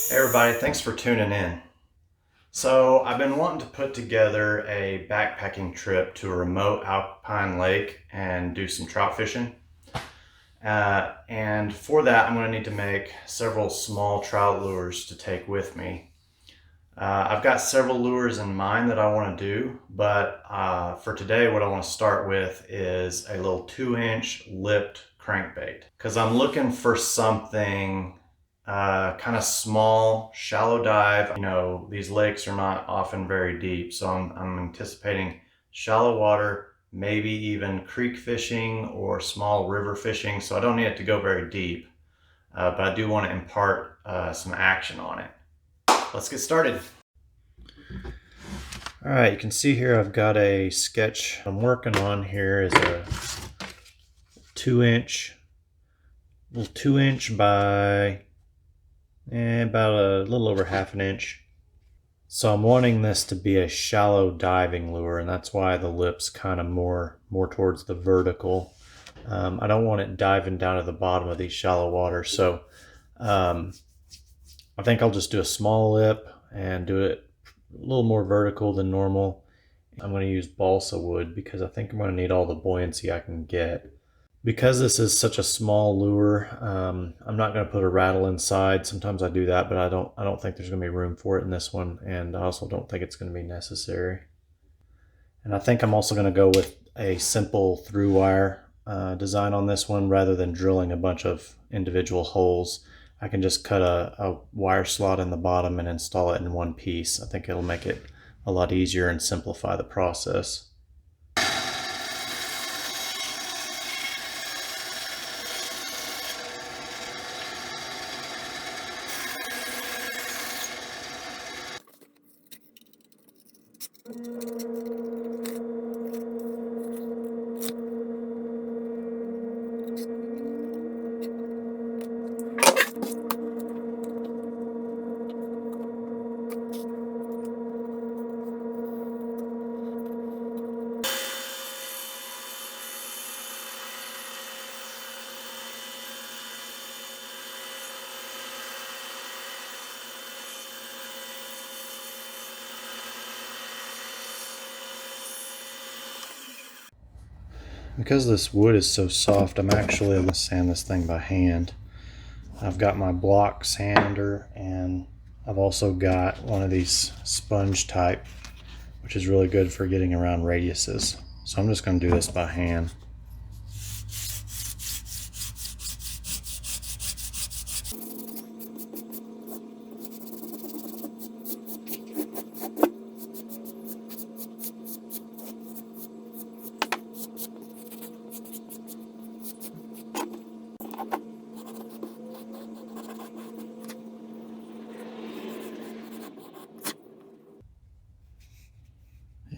Hey everybody, thanks for tuning in. So I've been wanting to put together a backpacking trip to a remote alpine lake and do some trout fishing. And for that, I'm going to need to make several small trout lures to take with me. I've got several lures in mind that I want to do, but for today, what I want to start with is a little 2-inch lipped crankbait because I'm looking for something kind of small, shallow dive. You know, these lakes are not often very deep, so I'm anticipating shallow water, maybe even creek fishing or small river fishing, so I don't need it to go very deep, but I do want to impart some action on it. Let's get started. All right, you can see here I've got a sketch I'm working on. Here is a 2-inch by about a little over half an inch. So I'm wanting this to be a shallow diving lure, and that's why the lip's kind of more towards the vertical. I don't want it diving down to the bottom of these shallow waters, so I think I'll just do a small lip and do it a little more vertical than normal. I'm going to use balsa wood because I think I'm going to need all the buoyancy I can get. Because this is such a small lure, I'm not going to put a rattle inside. Sometimes I do that, but I don't think there's going to be room for it in this one, and I also don't think it's going to be necessary. And I think I'm also going to go with a simple through wire design on this one rather than drilling a bunch of individual holes. I can just cut a wire slot in the bottom and install it in one piece. I think it'll make it a lot easier and simplify the process. Because this wood is so soft, I'm actually going to sand this thing by hand. I've got my block sander, and I've also got one of these sponge type, which is really good for getting around radiuses. So I'm just going to do this by hand.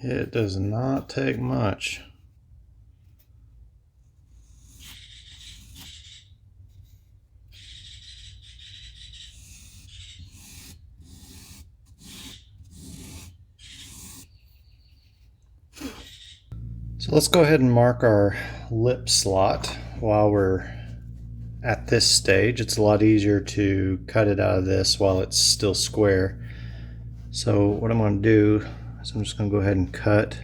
It does not take much. So let's go ahead and mark our lip slot while we're at this stage. It's a lot easier to cut it out of this while it's still square. So what I'm going to do is I'm just going to go ahead and cut.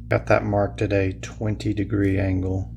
Got that marked at a 20-degree angle.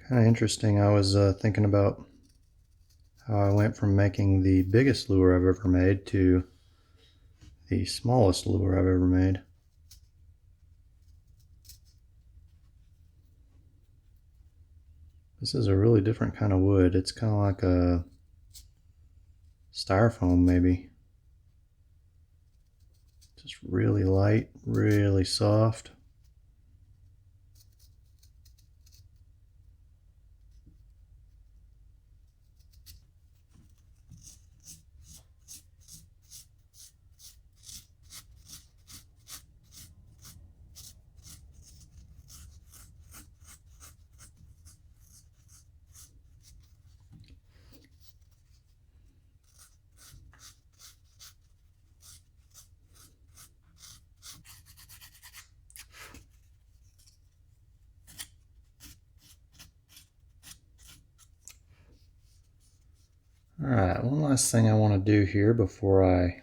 Kind of interesting. I was thinking about how I went from making the biggest lure I've ever made to the smallest lure I've ever made. This is a really different kind of wood. It's kind of like a styrofoam maybe. Just really light, really soft. Alright, one last thing I want to do here before I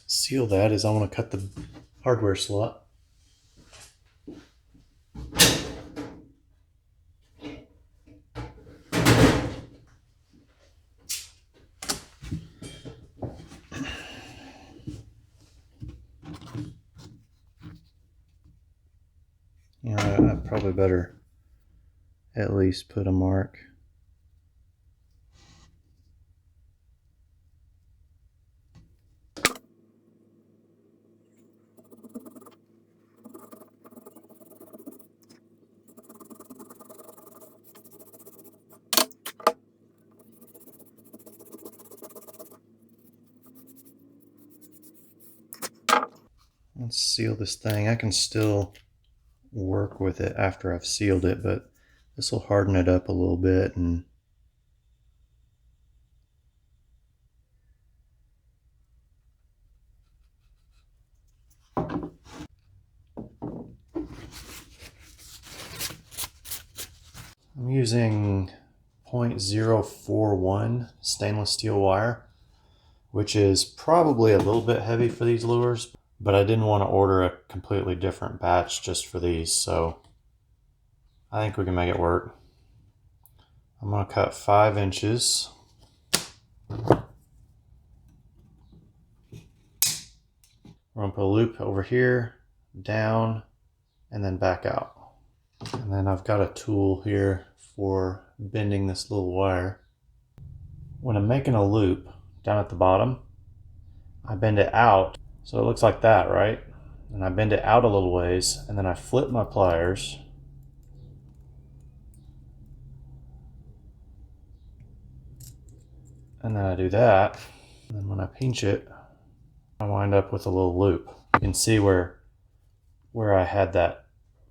seal that is I want to cut the hardware slot. You know, I probably better at least put a mark. Let's seal this thing. I can still work with it after I've sealed it, but this will harden it up a little bit. And I'm using 0.041 stainless steel wire, which is probably a little bit heavy for these lures, but I didn't want to order a completely different batch just for these, so I think we can make it work. I'm going to cut 5 inches. We're going to put a loop over here, down, and then back out. And then I've got a tool here for bending this little wire. When I'm making a loop down at the bottom, I bend it out so it looks like that, right? And I bend it out a little ways, and then I flip my pliers. And then I do that. And then when I pinch it, I wind up with a little loop. You can see where I had that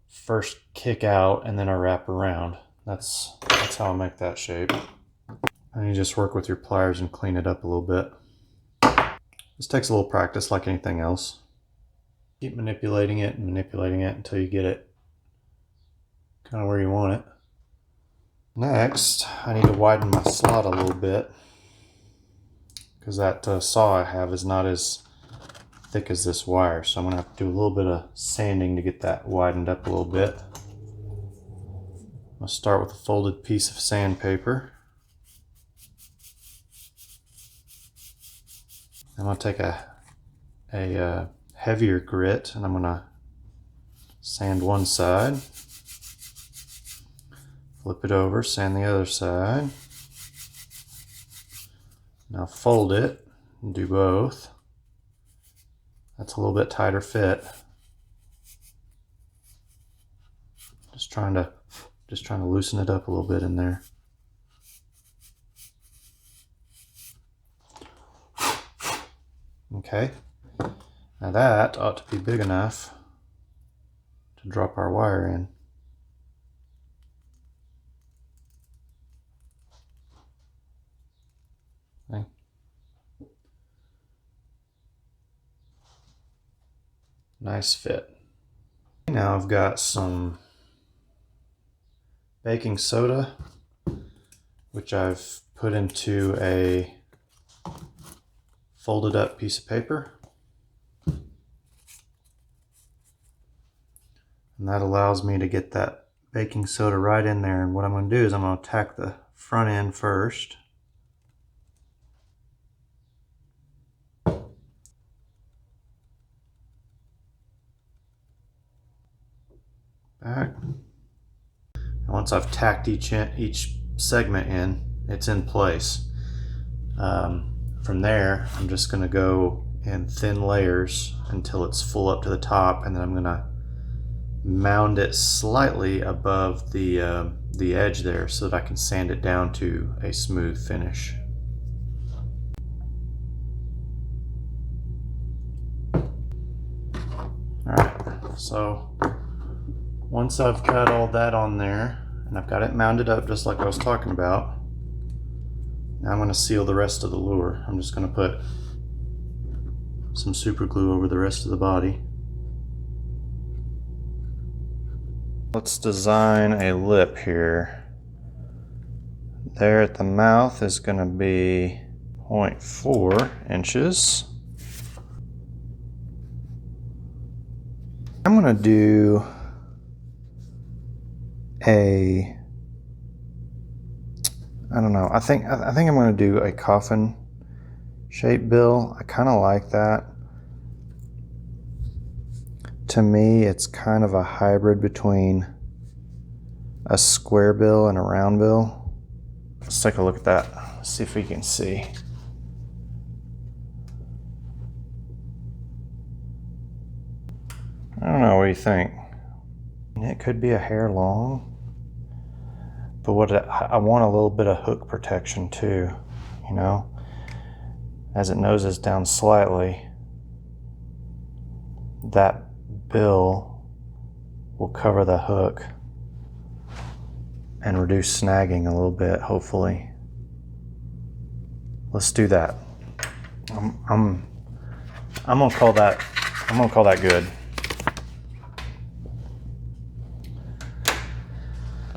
first kick out and then I wrap around. That's how I make that shape. And you just work with your pliers and clean it up a little bit. This takes a little practice like anything else. Keep manipulating it and manipulating it until you get it kind of where you want it. Next, I need to widen my slot a little bit because that saw I have is not as thick as this wire, so I'm going to have to do a little bit of sanding to get that widened up a little bit. I'll start with a folded piece of sandpaper. I'm going to take a heavier grit and I'm going to sand one side, flip it over, sand the other side. Now fold it and do both. That's a little bit tighter fit. Just trying to loosen it up a little bit in there. Okay, now that ought to be big enough to drop our wire in. Okay. Nice fit. Now I've got some baking soda, which I've put into a folded up piece of paper. And that allows me to get that baking soda right in there, and what I'm going to do is I'm going to tack the front end first. Back. And once I've tacked each segment in, it's in place. From there, I'm just going to go in thin layers until it's full up to the top, and then I'm going to mound it slightly above the edge there so that I can sand it down to a smooth finish. Alright, so once I've got all that on there and I've got it mounded up just like I was talking about, now I'm going to seal the rest of the lure. I'm just going to put some super glue over the rest of the body. Let's design a lip here. There at the mouth is going to be 0.4 inches. I'm going to do I don't know. I think I'm going to do a coffin shaped bill. I kind of like that. To me, it's kind of a hybrid between a square bill and a round bill. Let's take a look at that. See if we can see. I don't know, what do you think? It could be a hair long, but I want a little bit of hook protection too, you know? As it noses down slightly, that bill will cover the hook and reduce snagging a little bit, hopefully. Let's do that. I'm gonna call that good.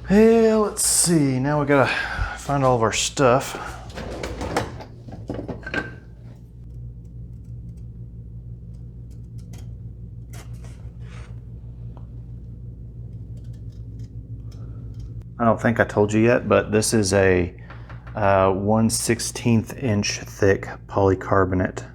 Yeah, let's see. Now we gotta find all of our stuff. I don't think I told you yet, but this is a 1/16 inch thick polycarbonate.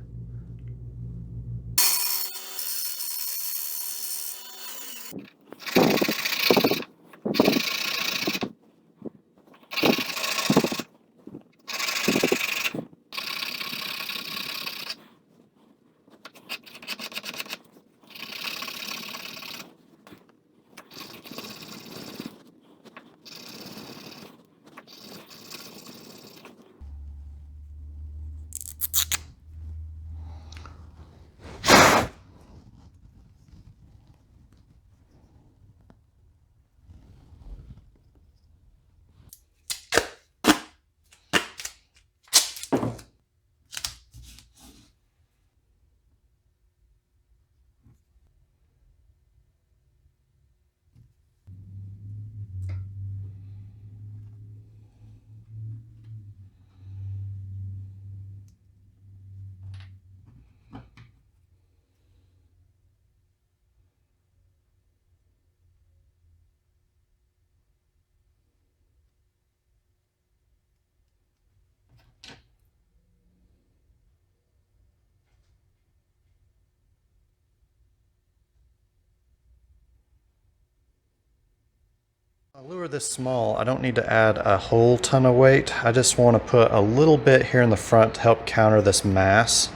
A lure this small, I don't need to add a whole ton of weight. I just want to put a little bit here in the front to help counter this mass.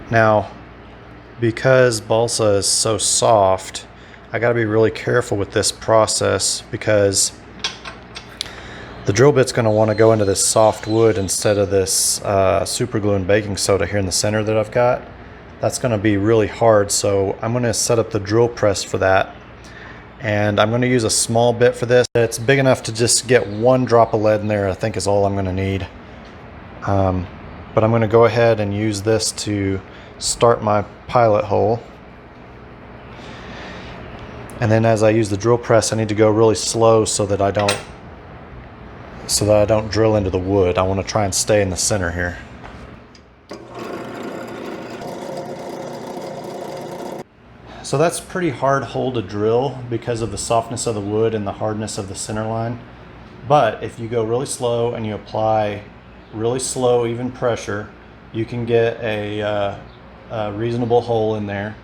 Now, because balsa is so soft, I got to be really careful with this process because the drill bit's going to want to go into this soft wood instead of this super glue and baking soda here in the center that I've got. That's going to be really hard, so I'm going to set up the drill press for that. And I'm going to use a small bit for this. It's big enough to just get one drop of lead in there, I think is all I'm going to need. But I'm going to go ahead and use this to start my pilot hole. And then as I use the drill press, I need to go really slow so that I don't drill into the wood. I want to try and stay in the center here. So that's a pretty hard hole to drill because of the softness of the wood and the hardness of the center line. But if you go really slow and you apply really slow, even pressure, you can get a reasonable hole in there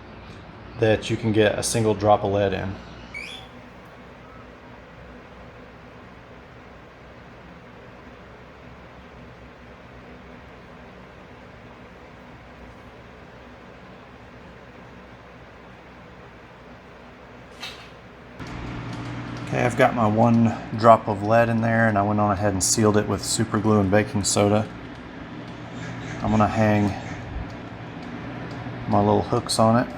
that you can get a single drop of lead in. Okay, I've got my 1 drop of lead in there, and I went on ahead and sealed it with super glue and baking soda. I'm gonna hang my little hooks on it.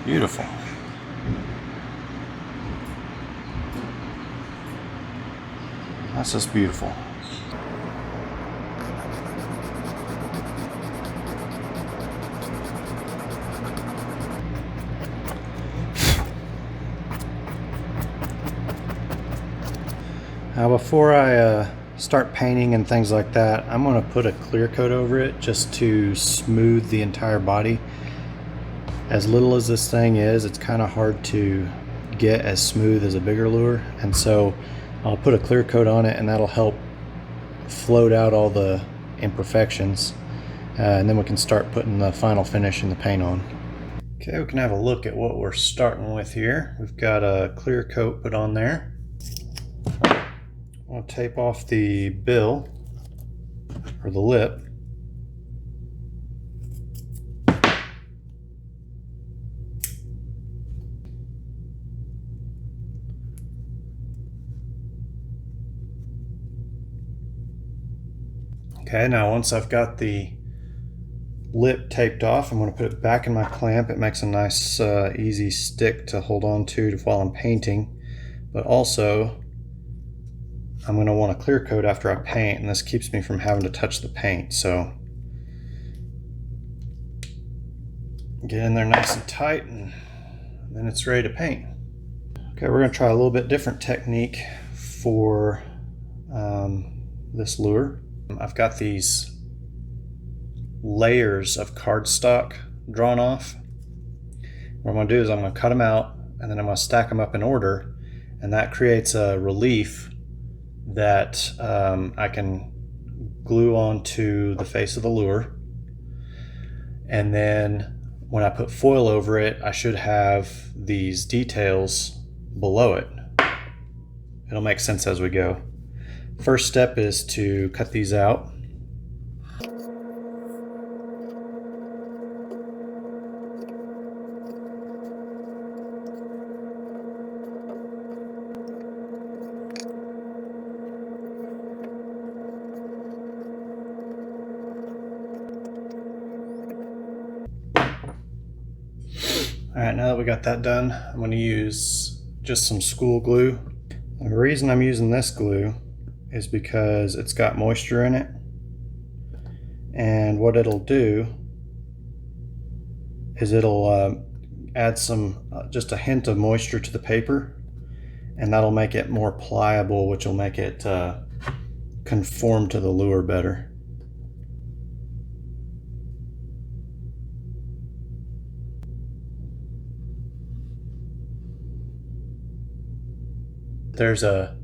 Beautiful. That's just beautiful. Now before I start painting and things like that, I'm going to put a clear coat over it just to smooth the entire body. As little as this thing is, it's kind of hard to get as smooth as a bigger lure, and so I'll put a clear coat on it, and that'll help float out all the imperfections, and then we can start putting the final finish and the paint on. Okay, we can have a look at what we're starting with here. We've got a clear coat put on there. I'll tape off the bill, or the lip. Okay, now once I've got the lip taped off, I'm going to put it back in my clamp. It makes a nice easy stick to hold on to while I'm painting, but also I'm going to want a clear coat after I paint, and this keeps me from having to touch the paint. So get in there nice and tight, and then it's ready to paint. Okay, we're going to try a little bit different technique for this lure. I've got these layers of cardstock drawn off. What I'm going to do is I'm going to cut them out, and then I'm going to stack them up in order, and that creates a relief that I can glue onto the face of the lure. And then when I put foil over it, I should have these details below it. It'll make sense as we go. First step is to cut these out. Alright, now that we got that done, I'm going to use just some school glue. And the reason I'm using this glue is because it's got moisture in it. And what it'll do is it'll add some, just a hint of moisture to the paper, and that'll make it more pliable, which will make it conform to the lure better. There's a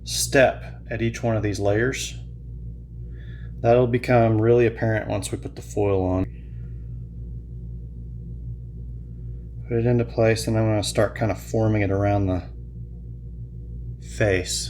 step at each one of these layers. That'll become really apparent once we put the foil on. Put it into place, and I'm going to start kind of forming it around the face.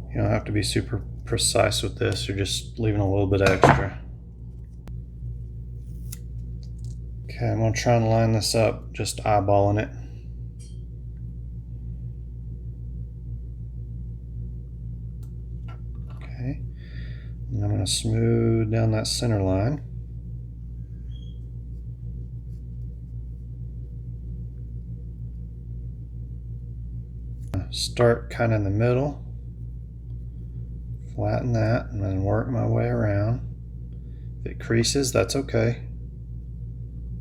You don't have to be super precise with this, you're just leaving a little bit extra. Okay, I'm going to try and line this up, just eyeballing it. Okay, and I'm going to smooth down that center line. to start kind of in the middle, flatten that, and then work my way around. If it creases, that's okay.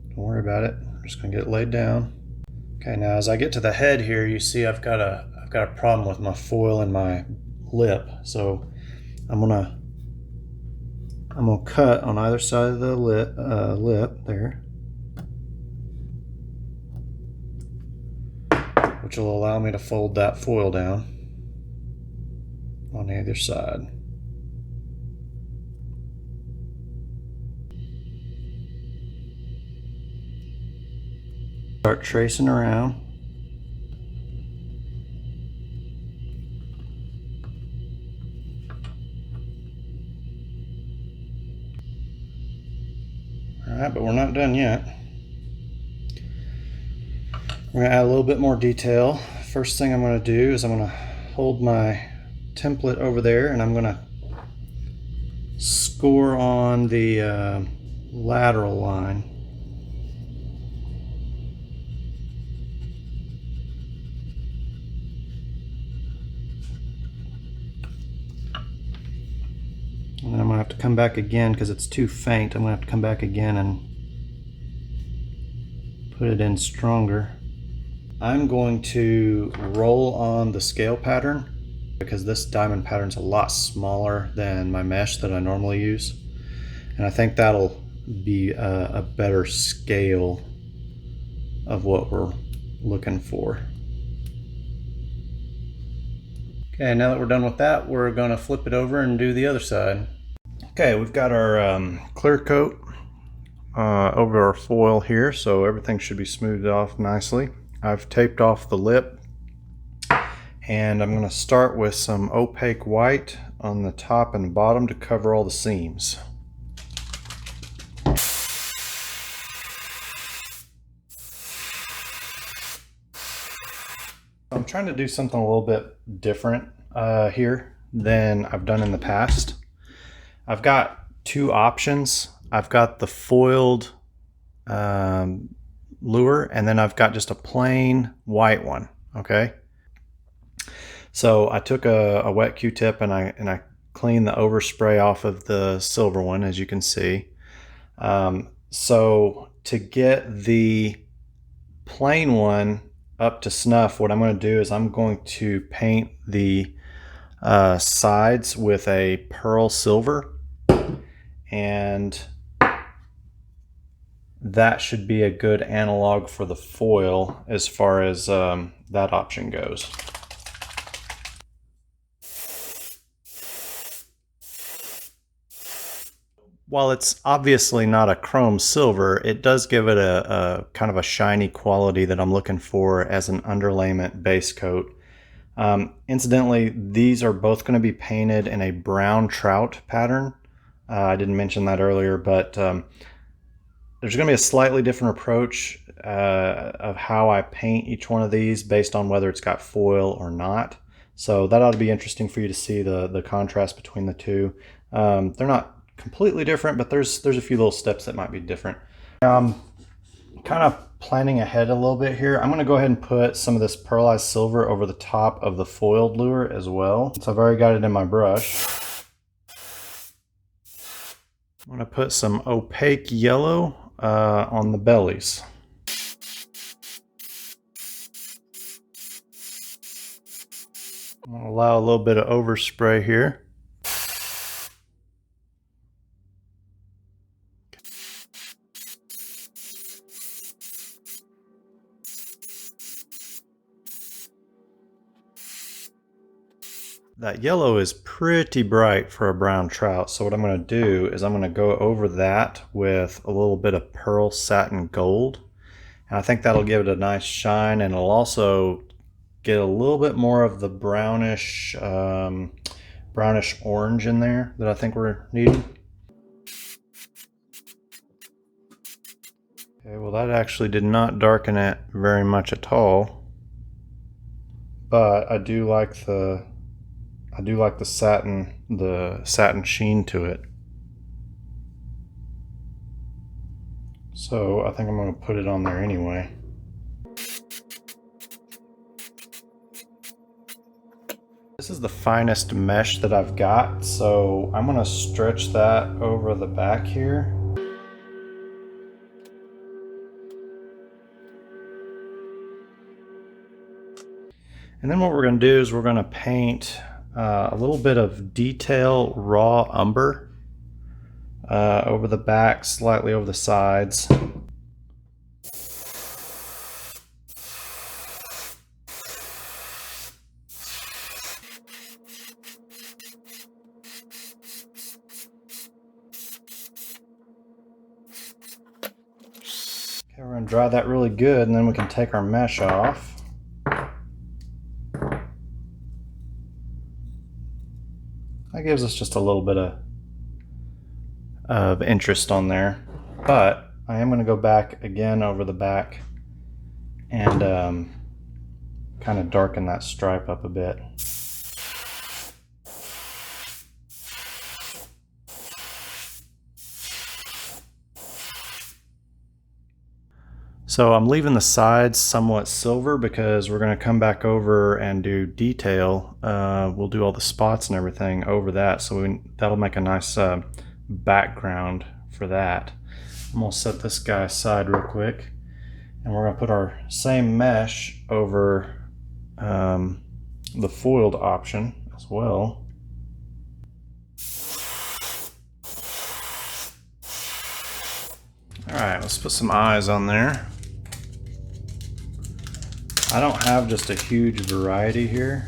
Don't worry about it. I'm just going to get it laid down. Okay, now as I get to the head here, you see I've got a problem with my foil and my lip. So I'm gonna cut on either side of the lip there, which will allow me to fold that foil down on either side. Start tracing around. Alright, but we're not done yet. We're going to add a little bit more detail. First thing I'm going to do is I'm going to hold my template over there and I'm going to score on the lateral line. And then I'm going to have to come back again because it's too faint. I'm going to have to come back again and put it in stronger. I'm going to roll on the scale pattern because this diamond pattern is a lot smaller than my mesh that I normally use. And I think that'll be a better scale of what we're looking for. Okay, now that we're done with that, we're going to flip it over and do the other side. Okay, we've got our clear coat over our foil here, so everything should be smoothed off nicely. I've taped off the lip, and I'm going to start with some opaque white on the top and bottom to cover all the seams. I'm trying to do something a little bit different here than I've done in the past. I've got two options. I've got the foiled lure, and then I've got just a plain white one. Okay. So I took a wet Q-tip and I cleaned the overspray off of the silver one, as you can see. So to get the plain one up to snuff, what I'm going to do is I'm going to paint the sides with a pearl silver, and that should be a good analog for the foil as far as that option goes. While it's obviously not a chrome silver, it does give it a kind of a shiny quality that I'm looking for as an underlayment base coat. Incidentally, these are both going to be painted in a brown trout pattern. I didn't mention that earlier, but there's going to be a slightly different approach of how I paint each one of these based on whether it's got foil or not. So that ought to be interesting for you to see the contrast between the two. They're not completely different, but there's a few little steps that might be different. Kind of planning ahead a little bit here. I'm going to go ahead and put some of this pearlized silver over the top of the foiled lure as well. So I've already got it in my brush. I'm going to put some opaque yellow on the bellies. I'm going to allow a little bit of overspray here. That yellow is pretty bright for a brown trout, so what I'm going to do is I'm going to go over that with a little bit of pearl satin gold, and I think that'll give it a nice shine, and it'll also get a little bit more of the brownish brownish orange in there that I think we're needing. Okay, well that actually did not darken it very much at all, but I do like the satin sheen to it. So I think I'm going to put it on there anyway. This is the finest mesh that I've got, so I'm going to stretch that over the back here. And then what we're going to do is we're going to paint a little bit of detail raw umber over the back, slightly over the sides. Okay, we're going to dry that really good, and then we can take our mesh off. That gives us just a little bit of interest on there. But I am going to go back again over the back and kind of darken that stripe up a bit. So I'm leaving the sides somewhat silver because we're going to come back over and do detail. We'll do all the spots and everything over that, so that'll make a nice background for that. I'm going to set this guy aside real quick, and we're going to put our same mesh over the foiled option as well. Alright, let's put some eyes on there. I don't have just a huge variety here,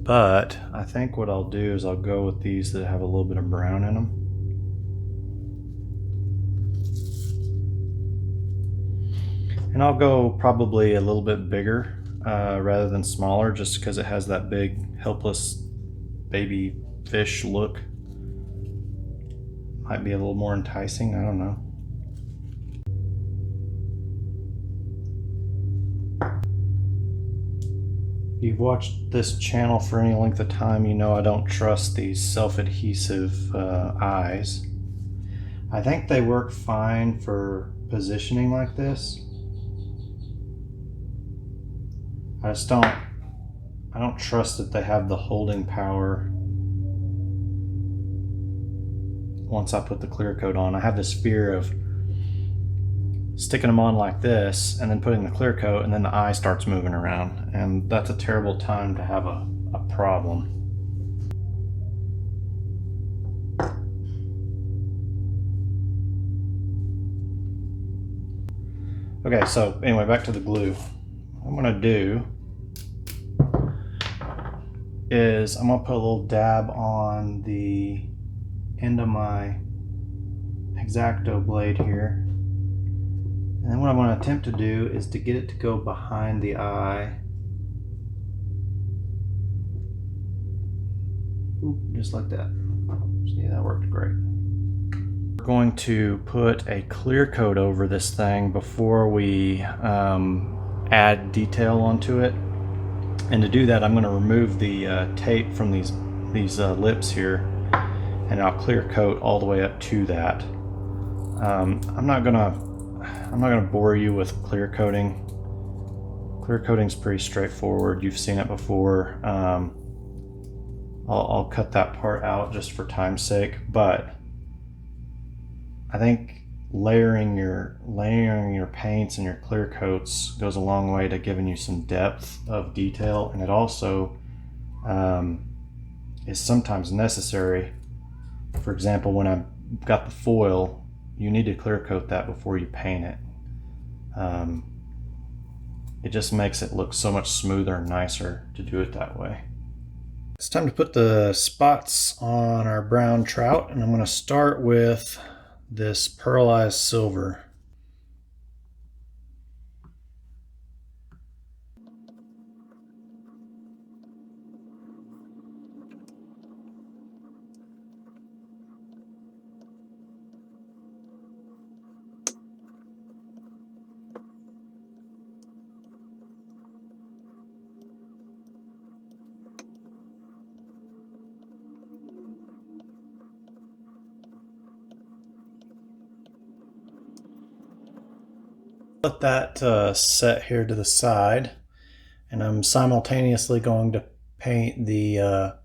but I think what I'll do is I'll go with these that have a little bit of brown in them. And I'll go probably a little bit bigger rather than smaller, just because it has that big helpless baby fish look. Might be a little more enticing, I don't know. If you've watched this channel for any length of time, you know I don't trust these self-adhesive eyes. I think they work fine for positioning like this. I don't trust that they have the holding power once I put the clear coat on. I have this fear of sticking them on like this and then putting the clear coat, and then the eye starts moving around, and that's a terrible time to have a problem. Okay, so anyway, back to the glue. What I'm going to do is I'm going to put a little dab on the end of my X-Acto blade here. And then what I'm going to attempt to do is to get it to go behind the eye. Oop, just like that. See, that worked great. We're going to put a clear coat over this thing before we add detail onto it. And to do that, I'm going to remove the tape from these lips here, and I'll clear coat all the way up to that. I'm not gonna bore you with clear coating. Clear coating's pretty straightforward. You've seen it before. I'll cut that part out just for time's sake, but I think layering your paints and your clear coats goes a long way to giving you some depth of detail, and it also is sometimes necessary. For example, when I've got the foil, you need to clear coat that before you paint it. It just makes it look so much smoother and nicer to do it that way. It's time to put the spots on our brown trout, and I'm going to start with this pearlized silver. Let that set here to the side, and I'm simultaneously going to paint the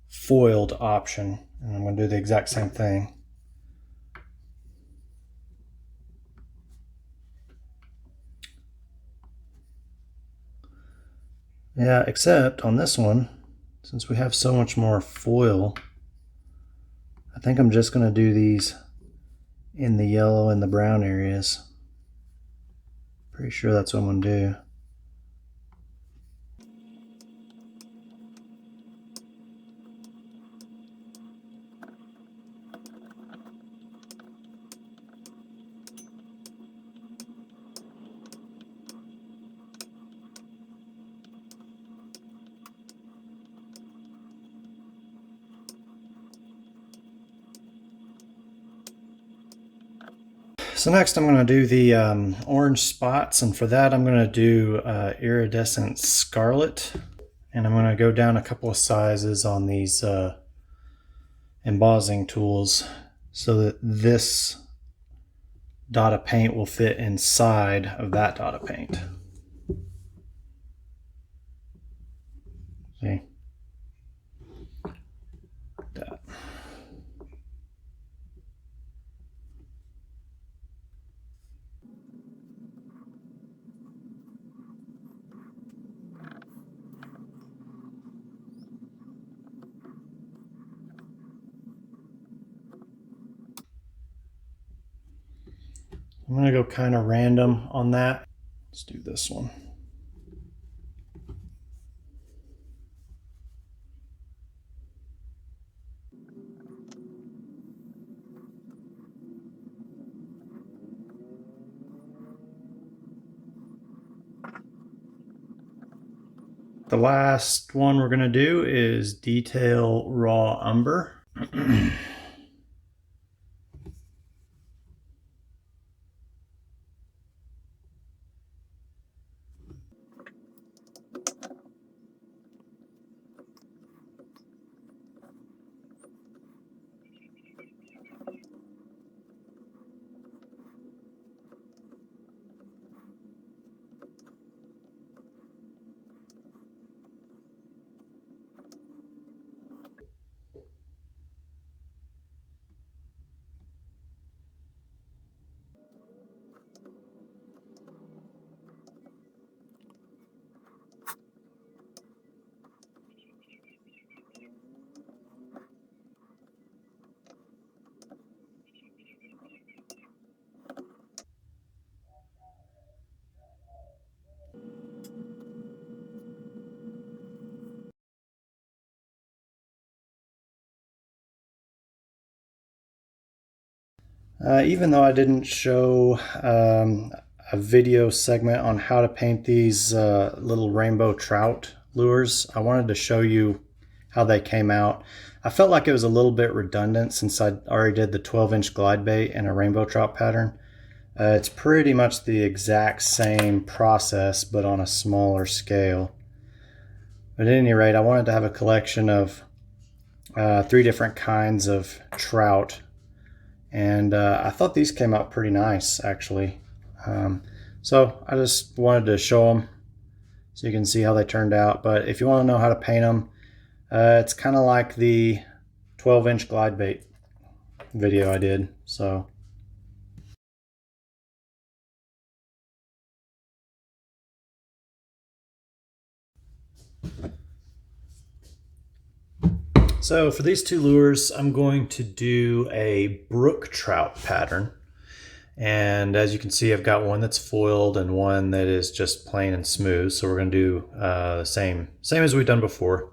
foiled option, and I'm going to do the exact same thing. Yeah, except on this one, since we have so much more foil, I think I'm just going to do these in the yellow and the brown areas. Pretty sure that's what I'm going to do. So next I'm going to do the orange spots, and for that I'm going to do iridescent scarlet, and I'm going to go down a couple of sizes on these embossing tools so that this dot of paint will fit inside of that dot of paint. See? Like that. I'm going to go kind of random on that. Let's do this one. The last one we're going to do is detail raw umber. Even though I didn't show a video segment on how to paint these little rainbow trout lures, I wanted to show you how they came out. I felt like it was a little bit redundant since I already did the 12-inch glide bait and a rainbow trout pattern. It's pretty much the exact same process, but on a smaller scale. But at any rate, I wanted to have a collection of 3 different kinds of trout, and I thought these came out pretty nice, actually. So I just wanted to show them so you can see how they turned out. But if you want to know how to paint them, it's kind of like the 12-inch glide bait video I did. So for these 2 lures, I'm going to do a brook trout pattern. And as you can see, I've got one that's foiled and one that is just plain and smooth. So we're going to do the same as we've done before.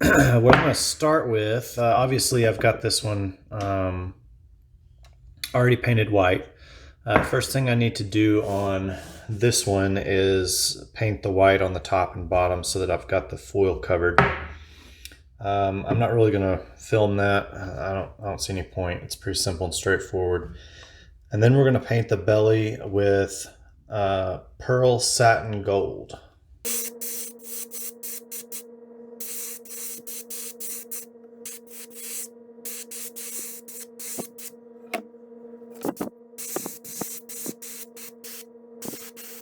What I'm going to start with, obviously I've got this one already painted white. First thing I need to do on this one is paint the white on the top and bottom so that I've got the foil covered. I'm not really going to film that. I don't see any point. It's pretty simple and straightforward. And then we're going to paint the belly with pearl satin gold.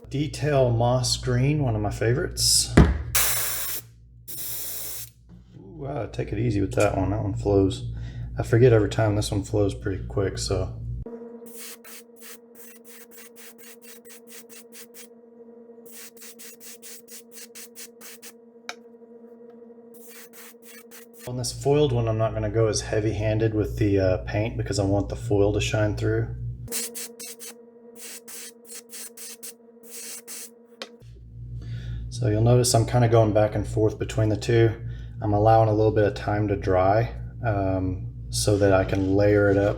Detail moss green, one of my favorites. Take it easy with that one. That one flows. I forget every time. This one flows pretty quick, so. On this foiled one, I'm not going to go as heavy-handed with the paint because I want the foil to shine through. So you'll notice I'm kind of going back and forth between the two. I'm allowing a little bit of time to dry so that I can layer it up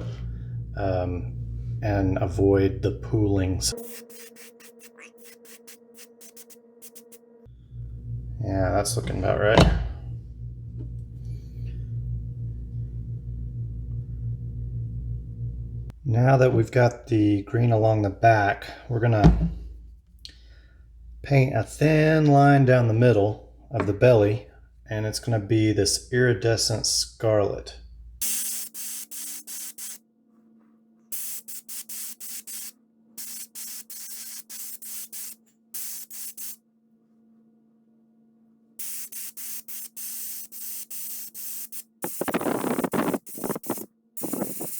and avoid the poolings. Yeah, that's looking about right. Now that we've got the green along the back, we're gonna paint a thin line down the middle of the belly, and it's gonna be this iridescent scarlet.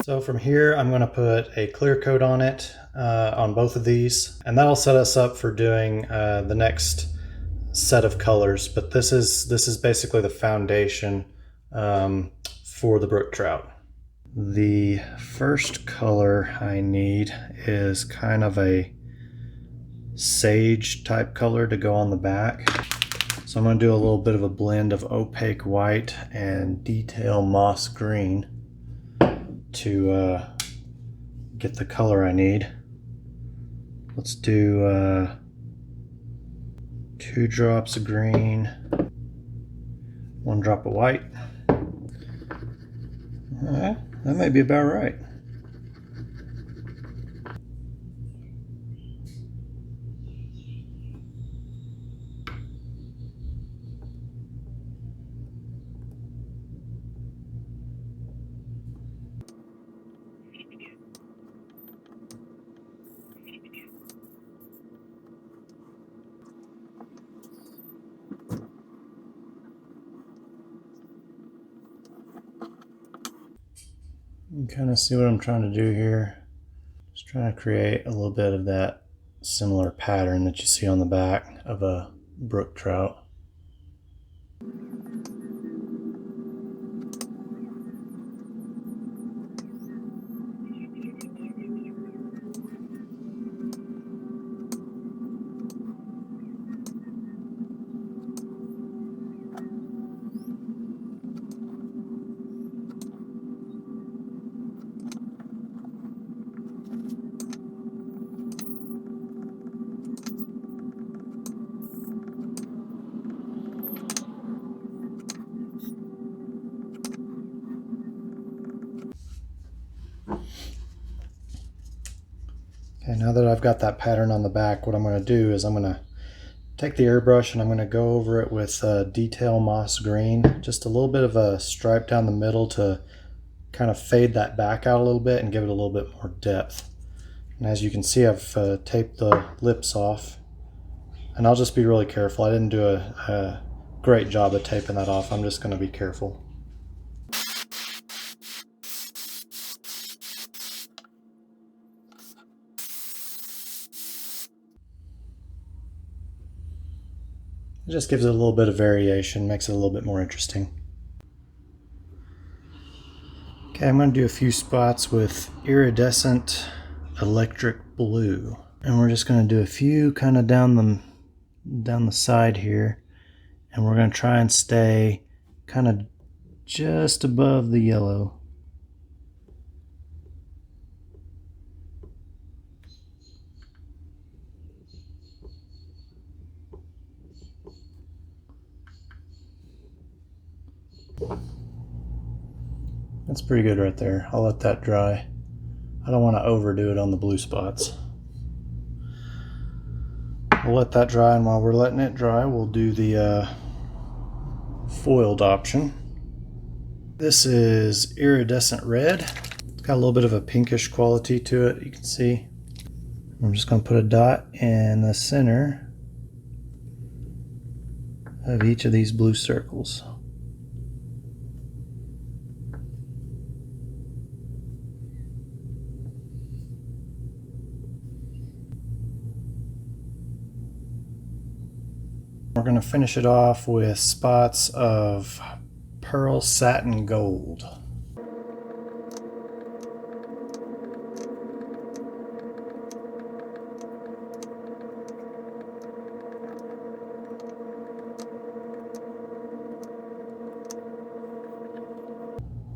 So from here, I'm going to put a clear coat on it, on both of these, and that'll set us up for doing the next set of colors. But this is basically the foundation for the brook trout. The first color I need is kind of a sage type color to go on the back. So I'm going to do a little bit of a blend of opaque white and detail moss green to get the color I need. Let's do 2 drops of green, 1 drop of white. That may be about right. You can kind of see what I'm trying to do here. Just trying to create a little bit of that similar pattern that you see on the back of a brook trout. Okay, now that I've got that pattern on the back, what I'm going to do is I'm going to take the airbrush and I'm going to go over it with detail moss green, just a little bit of a stripe down the middle to kind of fade that back out a little bit and give it a little bit more depth. And as you can see, I've taped the lips off, and I'll just be really careful. I didn't do a great job of taping that off. I'm just going to be careful. It just gives it a little bit of variation, makes it a little bit more interesting. Okay, I'm going to do a few spots with iridescent electric blue. And we're just going to do a few kind of down the side here. And we're going to try and stay kind of just above the yellow. That's pretty good right there. I'll let that dry. I don't want to overdo it on the blue spots. We'll let that dry, and while we're letting it dry, we'll do the foiled option. This is iridescent red. It's got a little bit of a pinkish quality to it, you can see. I'm just going to put a dot in the center of each of these blue circles. We're going to finish it off with spots of pearl satin gold.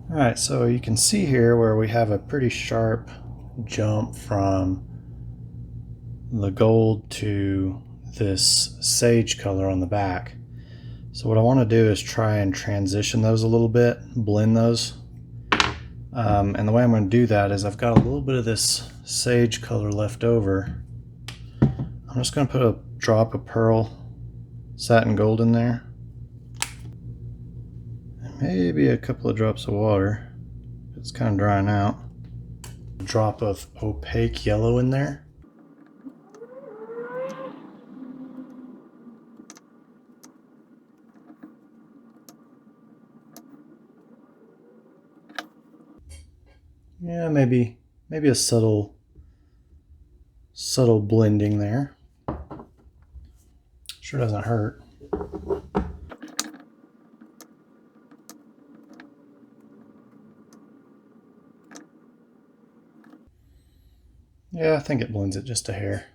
Alright, so you can see here where we have a pretty sharp jump from the gold to this sage color on the back. So what I want to do is try and transition those a little bit, blend those. And the way I'm going to do that is I've got a little bit of this sage color left over. I'm just going to put a drop of pearl satin gold in there. And maybe a couple of drops of water. It's kind of drying out. A drop of opaque yellow in there. Yeah, maybe a subtle blending there. Sure doesn't hurt. Yeah, I think it blends it just a hair.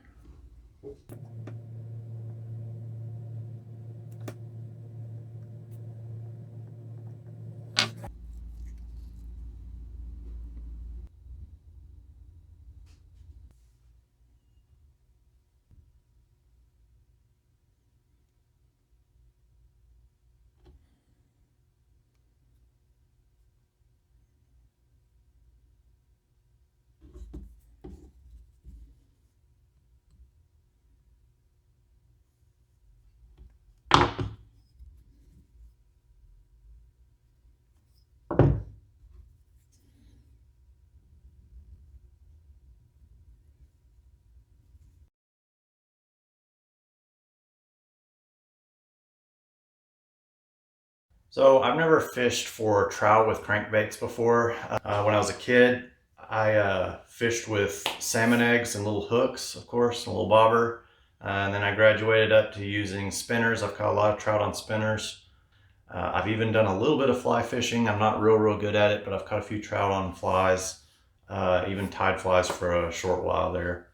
So I've never fished for trout with crankbaits before. When I was a kid, I fished with salmon eggs and little hooks, of course, and a little bobber. And then I graduated up to using spinners. I've caught a lot of trout on spinners. I've even done a little bit of fly fishing. I'm not real good at it, but I've caught a few trout on flies, even tide flies for a short while there.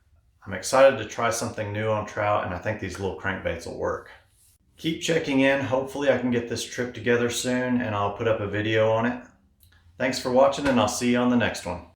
I'm excited to try something new on trout, and I think these little crankbaits will work. Keep checking in. Hopefully I can get this trip together soon and I'll put up a video on it. Thanks for watching, and I'll see you on the next one.